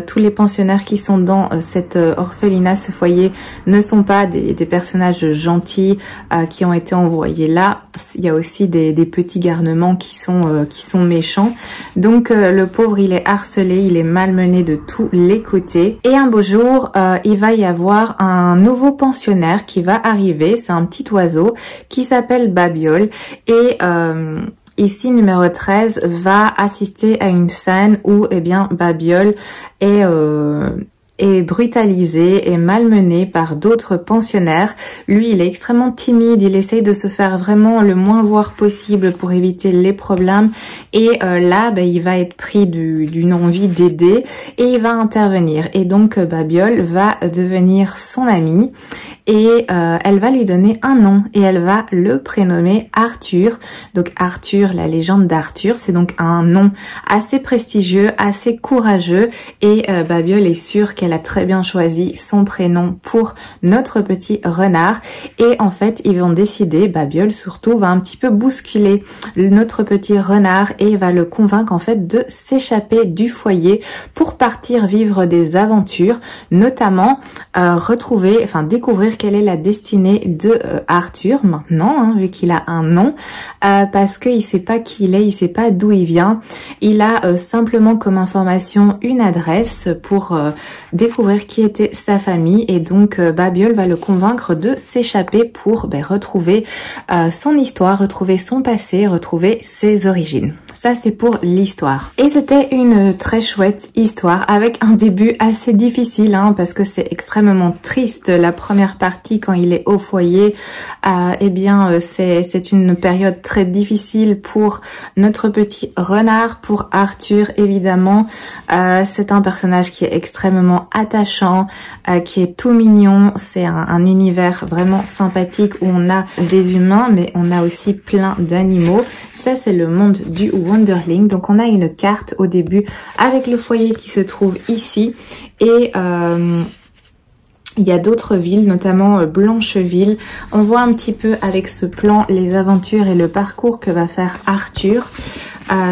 Tous les pensionnaires qui sont dans cette orphelinat, ce foyer, ne sont pas des personnages gentils qui ont été envoyés là. Il y a aussi des petits garnements qui sont méchants. maison. Donc le pauvre, il est harcelé, il est malmené de tous les côtés. Et un beau jour, il va y avoir un nouveau pensionnaire qui va arriver. C'est un petit oiseau qui s'appelle Babiole. Et ici, numéro 13 va assister à une scène où, eh bien, Babiole est brutalisé et malmené par d'autres pensionnaires. Lui, il est extrêmement timide, il essaye de se faire vraiment le moins voir possible pour éviter les problèmes. Et là, il va être pris d'une envie d'aider et il va intervenir. Et donc, Babiole va devenir son amie et elle va lui donner un nom et elle va le prénommer Arthur. Donc Arthur, la légende d'Arthur, c'est donc un nom assez prestigieux, assez courageux et Babiole est sûre qu'elle a très bien choisi son prénom pour notre petit renard. Et en fait, ils vont décider, Babiole surtout, va un petit peu bousculer notre petit renard et va le convaincre en fait de s'échapper du foyer pour partir vivre des aventures, notamment découvrir quelle est la destinée de Arthur maintenant, hein, vu qu'il a un nom, parce qu'il sait pas qui il est, il sait pas d'où il vient. Il a simplement comme information une adresse pour découvrir qui était sa famille et donc Babiole va le convaincre de s'échapper pour retrouver son histoire, retrouver son passé, retrouver ses origines. Ça c'est pour l'histoire. Et c'était une très chouette histoire avec un début assez difficile hein, parce que c'est extrêmement triste. La première partie quand il est au foyer, c'est une période très difficile pour notre petit renard, pour Arthur évidemment. C'est un personnage qui est extrêmement attachant, qui est tout mignon. C'est un univers vraiment sympathique où on a des humains mais on a aussi plein d'animaux. Ça c'est le monde du Wonderling. Donc on a une carte au début avec le foyer qui se trouve ici et il y a d'autres villes, notamment Blancheville. On voit un petit peu avec ce plan les aventures et le parcours que va faire Arthur.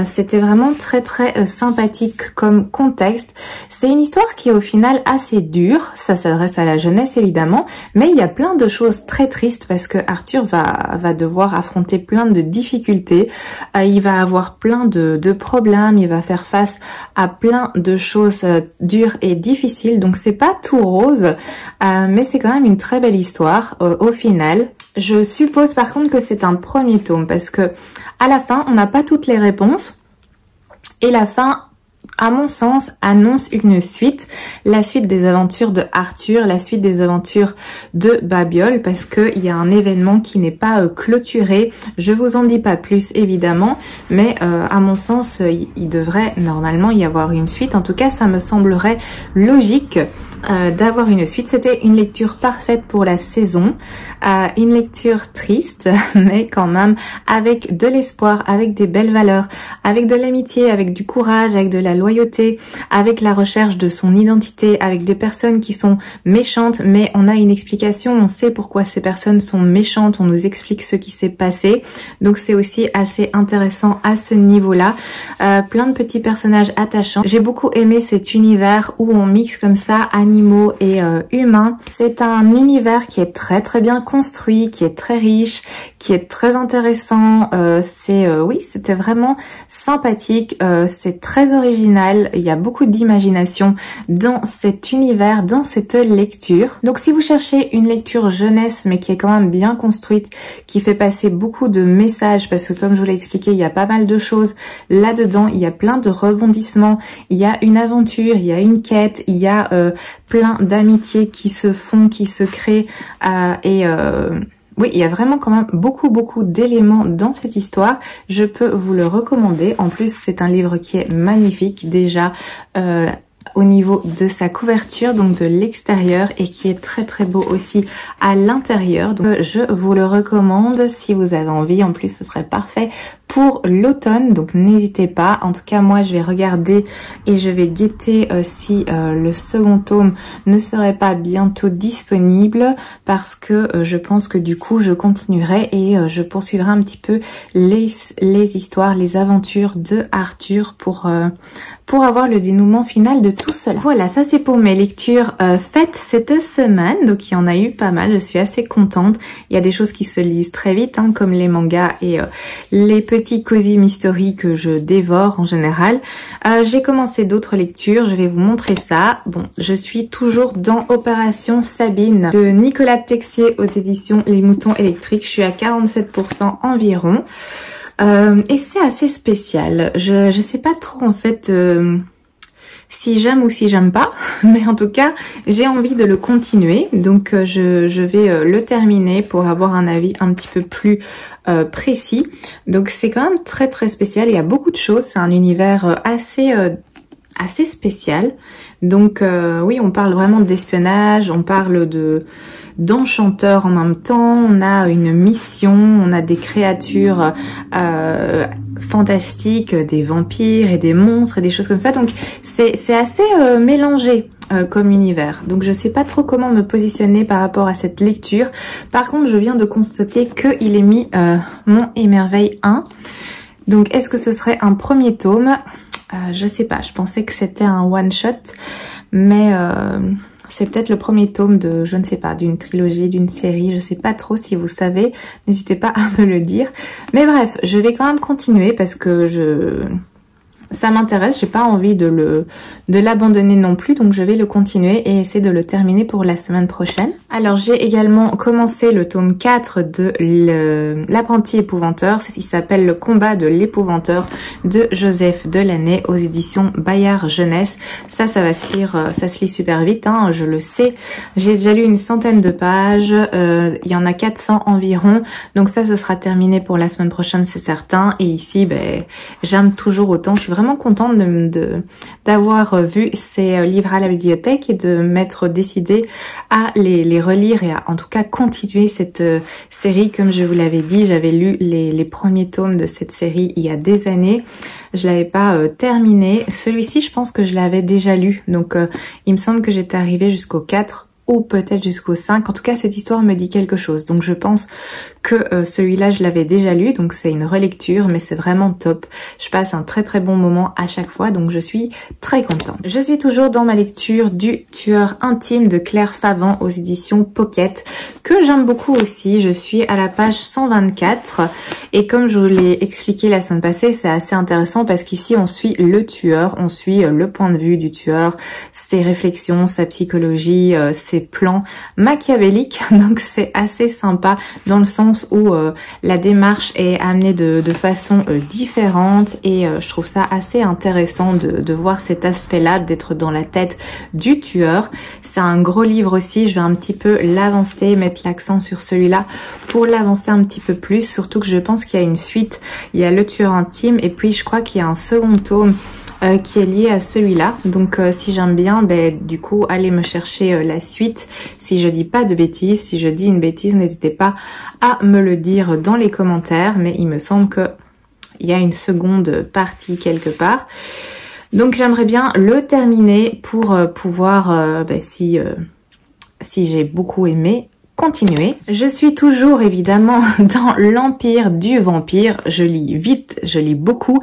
C'était vraiment très sympathique comme contexte. C'est une histoire qui est au final assez dure, ça s'adresse à la jeunesse évidemment, mais il y a plein de choses très tristes parce que Arthur va devoir affronter plein de difficultés, il va avoir plein de problèmes, il va faire face à plein de choses dures et difficiles, donc c'est pas tout rose, mais c'est quand même une très belle histoire au final. Je suppose par contre que c'est un premier tome parce que à la fin, on n'a pas toutes les réponses et la fin, à mon sens, annonce une suite, la suite des aventures de Arthur, la suite des aventures de Babiole parce qu'il y a un événement qui n'est pas clôturé. Je vous en dis pas plus évidemment, mais à mon sens, il devrait normalement y avoir une suite. En tout cas, ça me semblerait logique d'avoir une suite. C'était une lecture parfaite pour la saison, une lecture triste mais quand même avec de l'espoir, avec des belles valeurs, avec de l'amitié, avec du courage, avec de la loyauté, avec la recherche de son identité, avec des personnes qui sont méchantes mais on a une explication, on sait pourquoi ces personnes sont méchantes, on nous explique ce qui s'est passé, donc c'est aussi assez intéressant à ce niveau-là. Plein de petits personnages attachants. J'ai beaucoup aimé cet univers où on mixe comme ça animaux et humains. C'est un univers qui est très bien construit, qui est très riche, qui est très intéressant. C'était vraiment sympathique, c'est très original, il y a beaucoup d'imagination dans cet univers, dans cette lecture. Donc si vous cherchez une lecture jeunesse mais qui est quand même bien construite, qui fait passer beaucoup de messages, parce que comme je vous l'ai expliqué, il y a pas mal de choses là-dedans, il y a plein de rebondissements, il y a une aventure, il y a une quête, il y a plein d'amitiés qui se font, qui se créent oui, il y a vraiment quand même beaucoup d'éléments dans cette histoire. Je peux vous le recommander. En plus, c'est un livre qui est magnifique déjà au niveau de sa couverture, donc de l'extérieur, et qui est très beau aussi à l'intérieur. Donc je vous le recommande si vous avez envie. En plus, ce serait parfait pour l'automne, donc n'hésitez pas. En tout cas, moi je vais regarder et je vais guetter si le second tome ne serait pas bientôt disponible, parce que je pense que du coup je continuerai et je poursuivrai un petit peu les histoires, les aventures de Arthur pour avoir le dénouement final de tout cela. Voilà, ça c'est pour mes lectures faites cette semaine, donc il y en a eu pas mal, je suis assez contente. Il y a des choses qui se lisent très vite, hein, comme les mangas et les petits petits cozy mystery que je dévore en général. J'ai commencé d'autres lectures, je vais vous montrer ça. Bon, je suis toujours dans Opération Sabine de Nicolas Texier aux éditions Les Moutons Électriques. Je suis à 47% environ. Et c'est assez spécial. Je sais pas trop en fait si j'aime ou si j'aime pas, mais en tout cas j'ai envie de le continuer, donc je vais le terminer pour avoir un avis un petit peu plus précis. Donc c'est quand même très très spécial, il y a beaucoup de choses, c'est un univers assez spécial. Donc oui, on parle vraiment d'espionnage, on parle d'enchanteurs en même temps, on a une mission, on a des créatures fantastiques, des vampires et des monstres et des choses comme ça. Donc c'est assez mélangé comme univers. Donc je sais pas trop comment me positionner par rapport à cette lecture. Par contre, je viens de constater qu'il est mis Mon Émerveil 1. Donc est-ce que ce serait un premier tome? Je sais pas, je pensais que c'était un one shot, mais c'est peut-être le premier tome de, je ne sais pas, d'une trilogie, d'une série, je sais pas trop. Si vous savez, n'hésitez pas à me le dire. Mais bref, je vais quand même continuer parce que ça m'intéresse, j'ai pas envie de l'abandonner non plus, donc je vais le continuer et essayer de le terminer pour la semaine prochaine. Alors j'ai également commencé le tome 4 de L'Apprenti Épouvanteur, il s'appelle Le Combat de l'Épouvanteur de Joseph Delaney aux éditions Bayard Jeunesse. Ça va se lire, ça se lit super vite, hein, je le sais. J'ai déjà lu une centaine de pages, il y en a 400 environ, donc ça ce sera terminé pour la semaine prochaine, c'est certain. Et ici, ben, j'aime toujours autant, je suis vraiment contente d'avoir vu ces livres à la bibliothèque et de m'être décidée à les relire et à en tout cas continuer cette série. Comme je vous l'avais dit, j'avais lu les premiers tomes de cette série il y a des années. Je l'avais pas terminé. Celui-ci, je pense que je l'avais déjà lu. Donc il me semble que j'étais arrivée jusqu'au 4 ou peut-être jusqu'au 5. En tout cas, cette histoire me dit quelque chose. Donc je pense que celui-là, je l'avais déjà lu. Donc c'est une relecture, mais c'est vraiment top. Je passe un très très bon moment à chaque fois. Donc je suis très contente. Je suis toujours dans ma lecture du Tueur intime de Claire Favant aux éditions Pocket, que j'aime beaucoup aussi. Je suis à la page 124. Et comme je vous l'ai expliqué la semaine passée, c'est assez intéressant parce qu'ici, on suit le tueur. On suit le point de vue du tueur, ses réflexions, sa psychologie, ses plans machiavéliques. Donc c'est assez sympa dans le sens où la démarche est amenée de façon différente et je trouve ça assez intéressant de voir cet aspect-là, d'être dans la tête du tueur. C'est un gros livre aussi, je vais un petit peu l'avancer, mettre l'accent sur celui-là pour l'avancer un petit peu plus, surtout que je pense qu'il y a une suite. Il y a Le Tueur intime et puis je crois qu'il y a un second tome qui est lié à celui-là. Donc si j'aime bien, ben du coup allez me chercher la suite. Si je dis pas de bêtises, si je dis une bêtise, n'hésitez pas à me le dire dans les commentaires, mais il me semble que il y a une seconde partie quelque part. Donc j'aimerais bien le terminer pour pouvoir si j'ai beaucoup aimé, continuer. Je suis toujours évidemment dans l'Empire du Vampire. Je lis vite, je lis beaucoup.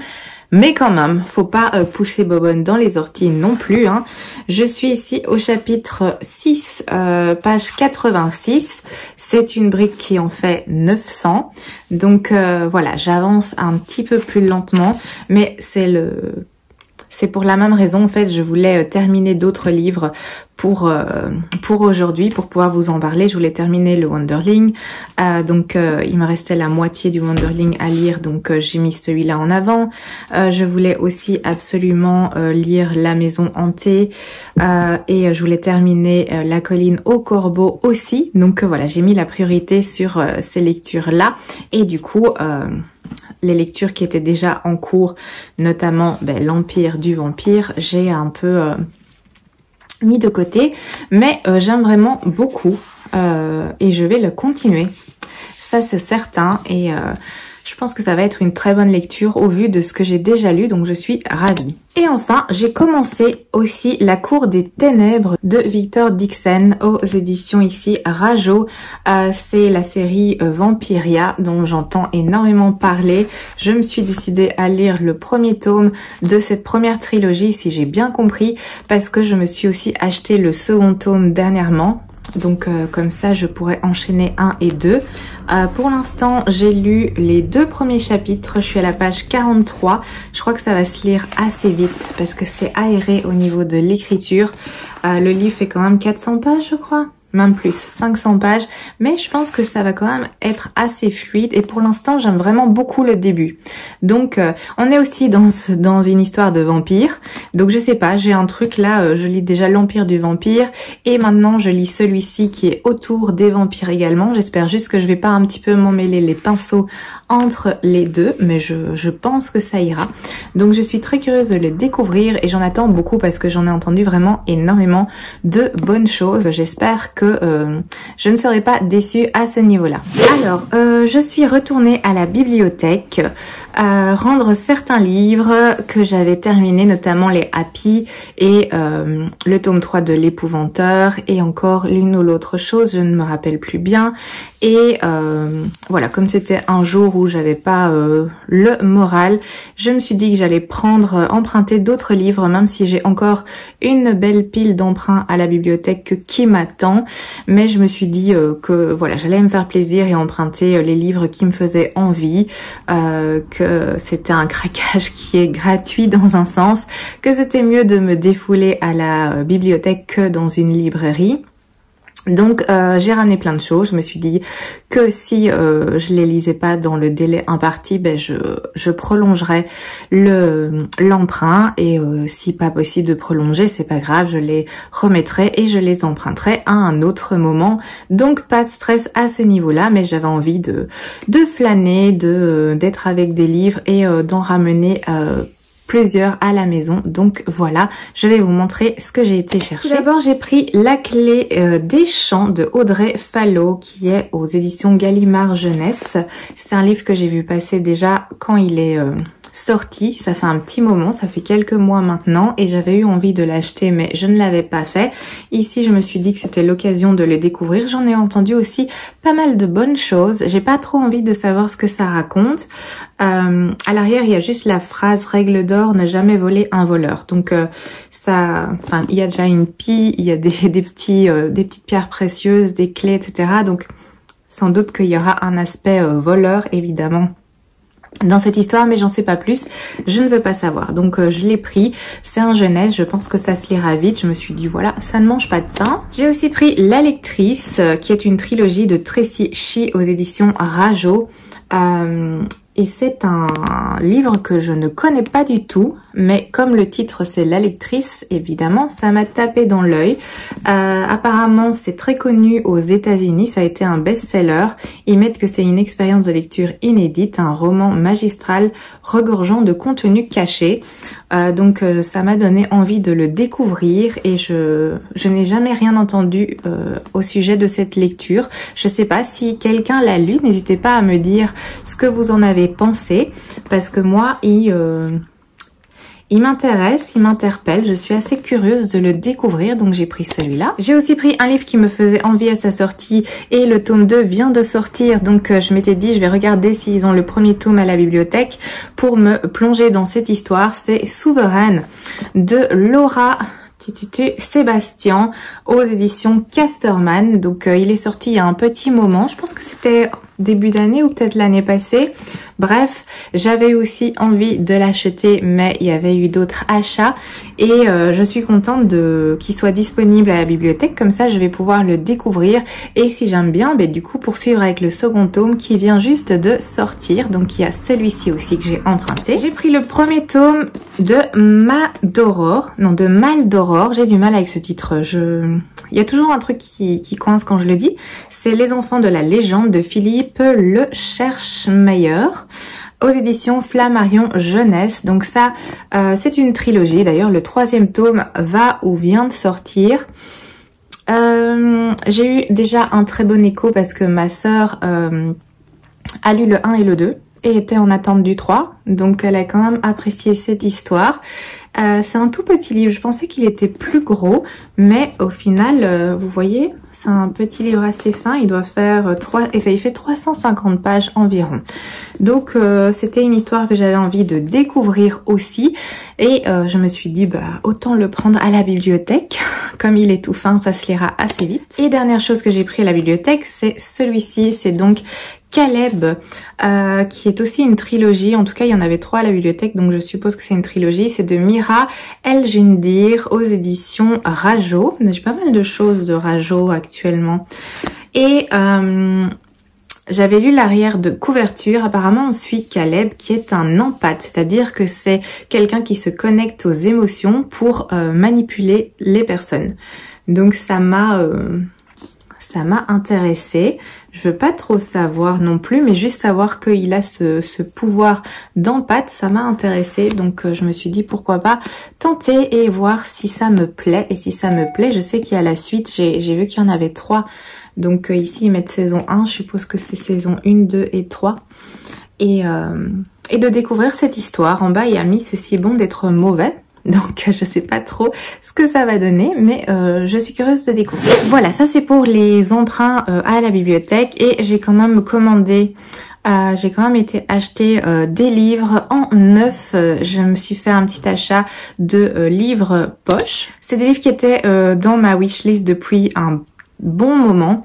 Mais quand même, faut pas pousser Bobonne dans les orties non plus, hein. Je suis ici au chapitre 6, page 86. C'est une brique qui en fait 900. Donc voilà, j'avance un petit peu plus lentement, mais c'est pour la même raison, en fait, je voulais terminer d'autres livres pour aujourd'hui, pour pouvoir vous en parler. Je voulais terminer le Wonderling, donc il me restait la moitié du Wonderling à lire, donc j'ai mis celui-là en avant. Je voulais aussi absolument lire La Maison Hantée et je voulais terminer La Colline au Corbeau aussi. Donc voilà, j'ai mis la priorité sur ces lectures-là et du coup les lectures qui étaient déjà en cours, notamment l'Empire du Vampire, j'ai un peu mis de côté, mais j'aime vraiment beaucoup et je vais le continuer, ça c'est certain, et je pense que ça va être une très bonne lecture au vu de ce que j'ai déjà lu, donc je suis ravie. Et enfin, j'ai commencé aussi La Cour des Ténèbres de Victor Dixon aux éditions ici Rajo. C'est la série Vampiria dont j'entends énormément parler. Je me suis décidée à lire le premier tome de cette première trilogie, si j'ai bien compris, parce que je me suis aussi acheté le second tome dernièrement. Donc comme ça je pourrais enchaîner 1 et 2. Pour l'instant j'ai lu les 2 premiers chapitres, je suis à la page 43. Je crois que ça va se lire assez vite parce que c'est aéré au niveau de l'écriture. Le livre fait quand même 400 pages je crois. Même plus, 500 pages, mais je pense que ça va quand même être assez fluide et pour l'instant j'aime vraiment beaucoup le début. Donc on est aussi dans une histoire de vampire, donc je sais pas, j'ai un truc là, je lis déjà l'Empire du vampire et maintenant je lis celui-ci qui est autour des vampires également. J'espère juste que je vais pas un petit peu m'emmêler les pinceaux entre les deux, mais je pense que ça ira. Donc je suis très curieuse de le découvrir et j'en attends beaucoup parce que j'en ai entendu vraiment énormément de bonnes choses. J'espère que je ne serai pas déçue à ce niveau-là. Alors, je suis retournée à la bibliothèque rendre certains livres que j'avais terminés, notamment les Happy et le tome 3 de l'Épouvanteur et encore l'une ou l'autre chose, je ne me rappelle plus bien. Et voilà, comme c'était un jour où j'avais pas le moral, je me suis dit que j'allais emprunter d'autres livres, même si j'ai encore une belle pile d'emprunts à la bibliothèque qui m'attend. Mais je me suis dit que voilà, j'allais me faire plaisir et emprunter les livres qui me faisaient envie, que c'était un craquage qui est gratuit dans un sens, que c'était mieux de me défouler à la bibliothèque que dans une librairie. Donc j'ai ramené plein de choses. Je me suis dit que si je les lisais pas dans le délai imparti, ben je prolongerais l'emprunt et si pas possible de prolonger, c'est pas grave, je les remettrai et je les emprunterai à un autre moment. Donc pas de stress à ce niveau-là, mais j'avais envie de flâner, d'être avec des livres et d'en ramener plusieurs à la maison. Donc voilà, je vais vous montrer ce que j'ai été chercher. Tout d'abord, j'ai pris La clé des champs de Audrey Fallot qui est aux éditions Gallimard Jeunesse. C'est un livre que j'ai vu passer déjà quand il est sorti, ça fait un petit moment, ça fait quelques mois maintenant et j'avais eu envie de l'acheter mais je ne l'avais pas fait. Ici je me suis dit que c'était l'occasion de le découvrir. J'en ai entendu aussi pas mal de bonnes choses, j'ai pas trop envie de savoir ce que ça raconte. À l'arrière il y a juste la phrase règle d'or, ne jamais voler un voleur. Donc ça, enfin il y a déjà une pie, il y a des petites pierres précieuses, des clés, etc. Donc sans doute qu'il y aura un aspect voleur évidemment dans cette histoire, mais j'en sais pas plus, je ne veux pas savoir. Donc je l'ai pris, c'est un jeunesse, je pense que ça se lira vite. Je me suis dit voilà, ça ne mange pas de pain. J'ai aussi pris La lectrice, qui est une trilogie de Tracy Shih aux éditions Rajo. Et c'est un livre que je ne connais pas du tout, mais comme le titre c'est La lectrice, évidemment, ça m'a tapé dans l'œil. Apparemment, c'est très connu aux États-Unis, ça a été un best-seller. Ils mettent que c'est une expérience de lecture inédite, un roman magistral regorgeant de contenu caché. Donc ça m'a donné envie de le découvrir et je n'ai jamais rien entendu au sujet de cette lecture. Je sais pas si quelqu'un l'a lu, n'hésitez pas à me dire ce que vous en avez pensé, parce que moi il m'intéresse, il m'interpelle, je suis assez curieuse de le découvrir, donc j'ai pris celui-là. J'ai aussi pris un livre qui me faisait envie à sa sortie et le tome 2 vient de sortir, donc je m'étais dit je vais regarder s'ils ont le premier tome à la bibliothèque pour me plonger dans cette histoire. C'est Souveraine de Laura Sébastien aux éditions Casterman. Donc il est sorti il y a un petit moment, je pense que c'était début d'année ou peut-être l'année passée. Bref, j'avais aussi envie de l'acheter, mais il y avait eu d'autres achats et je suis contente qu'il soit disponible à la bibliothèque, comme ça je vais pouvoir le découvrir et si j'aime bien, ben, du coup poursuivre avec le second tome qui vient juste de sortir. Donc il y a celui-ci aussi que j'ai emprunté. J'ai pris le premier tome de Maldoror. J'ai du mal avec ce titre, il y a toujours un truc qui coince quand je le dis. C'est Les enfants de la légende de Philippe Le Cherchmeyer aux éditions Flammarion Jeunesse. Donc ça, c'est une trilogie. D'ailleurs, le 3e tome va ou vient de sortir. J'ai eu déjà un très bon écho parce que ma sœur a lu le 1 et le 2 et était en attente du 3. Donc elle a quand même apprécié cette histoire. C'est un tout petit livre, je pensais qu'il était plus gros, mais au final, vous voyez, C'est un petit livre assez fin, il doit faire il fait 350 pages environ. Donc c'était une histoire que j'avais envie de découvrir aussi et je me suis dit bah autant le prendre à la bibliothèque. Comme il est tout fin, ça se lira assez vite. Et dernière chose que j'ai pris à la bibliothèque, c'est celui-ci, c'est donc Caleb, qui est aussi une trilogie. En tout cas, il y en avait 3 à la bibliothèque, donc je suppose que c'est une trilogie. C'est de Mira El Jundir aux éditions Rajo. J'ai pas mal de choses de Rajo actuellement. Et j'avais lu l'arrière de couverture. Apparemment, on suit Caleb qui est un empathe, c'est-à-dire que c'est quelqu'un qui se connecte aux émotions pour manipuler les personnes. Donc ça m'a intéressée. Je veux pas trop savoir non plus, mais juste savoir qu'il a ce pouvoir d'empathe, ça m'a intéressée. Donc je me suis dit pourquoi pas tenter et voir si ça me plaît. Et si ça me plaît, je sais qu'il y a la suite. J'ai vu qu'il y en avait 3. Donc ici ils mettent saison 1, je suppose que c'est saison 1, 2 et 3. Et de découvrir cette histoire. En bas il y a mis ceci est bon d'être mauvais. Donc je sais pas trop ce que ça va donner, mais je suis curieuse de découvrir. Voilà, ça c'est pour les emprunts à la bibliothèque et j'ai quand même commandé, j'ai quand même été acheter des livres en neuf. Je me suis fait un petit achat de livres poche. C'est des livres qui étaient dans ma wishlist depuis un bon moment.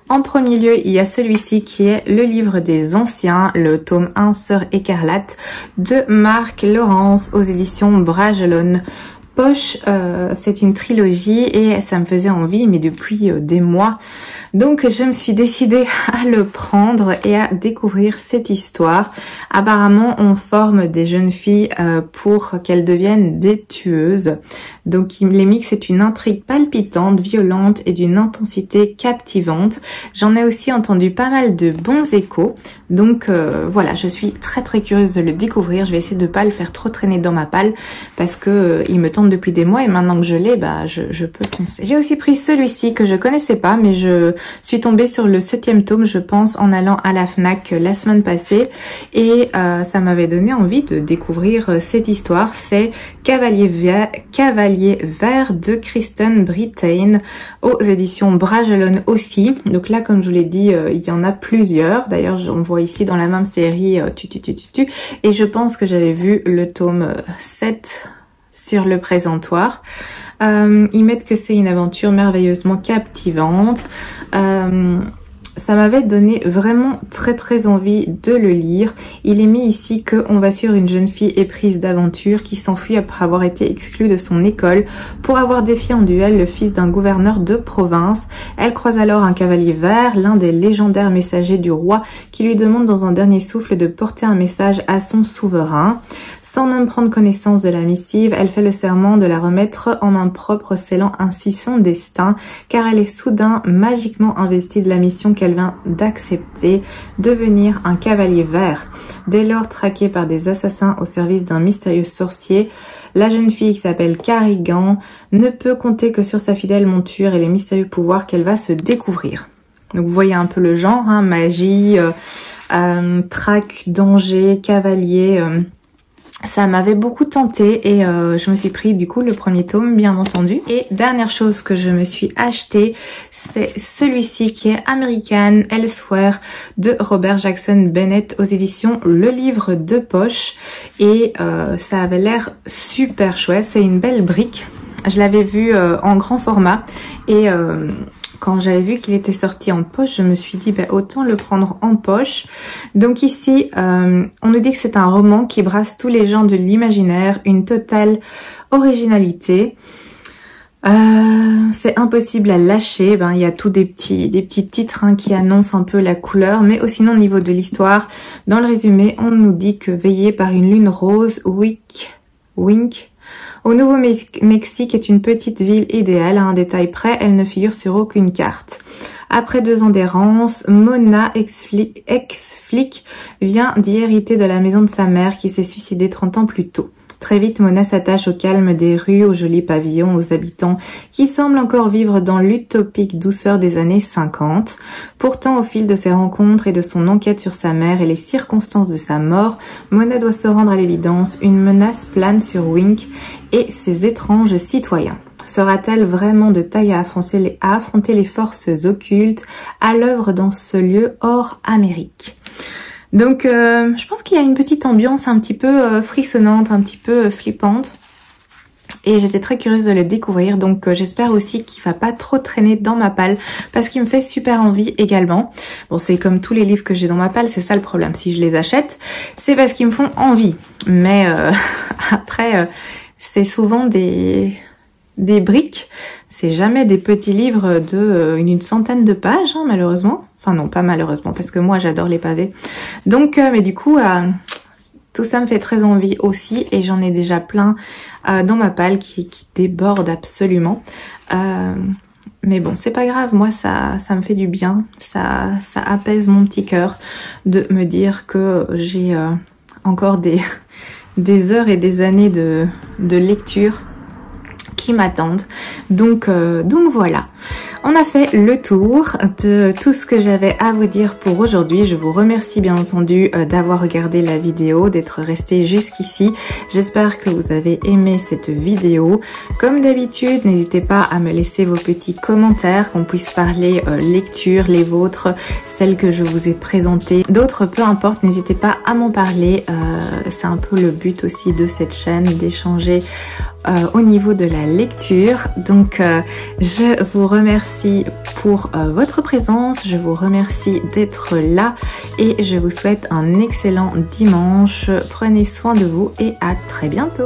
En premier lieu, il y a celui-ci qui est le livre des anciens, le tome 1 Sœur écarlate de Marc Laurence aux éditions Bragelonne. Poche, c'est une trilogie et ça me faisait envie, mais depuis des mois. Donc je me suis décidée à le prendre et à découvrir cette histoire. Apparemment, on forme des jeunes filles pour qu'elles deviennent des tueuses. Donc les mix est une intrigue palpitante, violente et d'une intensité captivante. J'en ai aussi entendu pas mal de bons échos. Donc voilà, je suis très curieuse de le découvrir. Je vais essayer de pas le faire trop traîner dans ma palle parce que il me tente depuis des mois et maintenant que je l'ai, bah je peux foncer. J'ai aussi pris celui-ci que je connaissais pas, mais je suis tombée sur le 7e tome, je pense, en allant à la Fnac la semaine passée et ça m'avait donné envie de découvrir cette histoire. C'est Cavalier Vert de Kristen Brittain aux éditions Bragelonne aussi. Donc là, comme je vous l'ai dit, il y en a plusieurs. D'ailleurs, on voit ici dans la même série et je pense que j'avais vu le tome 7 sur le présentoir. Ils mettent que c'est une aventure merveilleusement captivante. Ça m'avait donné vraiment très envie de le lire. Il est mis ici qu'on va suivre une jeune fille éprise d'aventure qui s'enfuit après avoir été exclue de son école pour avoir défié en duel le fils d'un gouverneur de province. Elle croise alors un cavalier vert, l'un des légendaires messagers du roi, qui lui demande dans un dernier souffle de porter un message à son souverain. Sans même prendre connaissance de la missive, elle fait le serment de la remettre en main propre, scellant ainsi son destin, car elle est soudain magiquement investie de la mission qu'elle vient d'accepter, devenir un cavalier vert. Dès lors traquée par des assassins au service d'un mystérieux sorcier, la jeune fille qui s'appelle Carrigan ne peut compter que sur sa fidèle monture et les mystérieux pouvoirs qu'elle va se découvrir. Donc vous voyez un peu le genre, hein, magie, traque, danger, cavalier... Ça m'avait beaucoup tenté et je me suis pris du coup le premier tome bien entendu. Et dernière chose que je me suis acheté, c'est celui-ci qui est American Elsewhere de Robert Jackson Bennett aux éditions Le Livre de Poche. Et ça avait l'air super chouette, c'est une belle brique. Je l'avais vu en grand format et... quand j'avais vu qu'il était sorti en poche, je me suis dit bah, autant le prendre en poche. Donc ici, on nous dit que c'est un roman qui brasse tous les genres de l'imaginaire, une totale originalité. C'est impossible à lâcher. Ben, il y a tous des petits titres hein, qui annoncent un peu la couleur, mais aussi au niveau de l'histoire. Dans le résumé, on nous dit que veillée par une lune rose, Wink au Nouveau-Mexique est une petite ville idéale. À un détail près, elle ne figure sur aucune carte. Après 2 ans d'errance, Mona, ex-flic, vient d'y hériter de la maison de sa mère qui s'est suicidée 30 ans plus tôt. Très vite, Mona s'attache au calme des rues, aux jolis pavillons, aux habitants qui semblent encore vivre dans l'utopique douceur des années 50. Pourtant, au fil de ses rencontres et de son enquête sur sa mère et les circonstances de sa mort, Mona doit se rendre à l'évidence, une menace plane sur Wink et ses étranges citoyens. Sera-t-elle vraiment de taille à affronter les forces occultes à l'œuvre dans ce lieu hors Amérique? Donc je pense qu'il y a une petite ambiance un petit peu frissonnante, un petit peu flippante. Et j'étais très curieuse de le découvrir, donc j'espère aussi qu'il va pas trop traîner dans ma palle parce qu'il me fait super envie également. Bon, c'est comme tous les livres que j'ai dans ma palle, c'est ça le problème. Si je les achète, c'est parce qu'ils me font envie. Mais après, c'est souvent des briques, c'est jamais des petits livres de une centaine de pages, hein, malheureusement. Enfin non, pas malheureusement, parce que moi j'adore les pavés. Donc, mais du coup, tout ça me fait très envie aussi, et j'en ai déjà plein dans ma palle qui déborde absolument. Mais bon, c'est pas grave, moi ça me fait du bien, ça apaise mon petit cœur de me dire que j'ai encore des heures et des années de lecture qui m'attendent. Donc voilà. On a fait le tour de tout ce que j'avais à vous dire pour aujourd'hui. Je vous remercie bien entendu d'avoir regardé la vidéo, d'être resté jusqu'ici. J'espère que vous avez aimé cette vidéo. Comme d'habitude, n'hésitez pas à me laisser vos petits commentaires, qu'on puisse parler lecture, les vôtres, celles que je vous ai présentées, d'autres, peu importe, n'hésitez pas à m'en parler. C'est un peu le but aussi de cette chaîne, d'échanger au niveau de la lecture. Donc je vous remercie pour votre présence, je vous remercie d'être là et je vous souhaite un excellent dimanche. Prenez soin de vous et à très bientôt.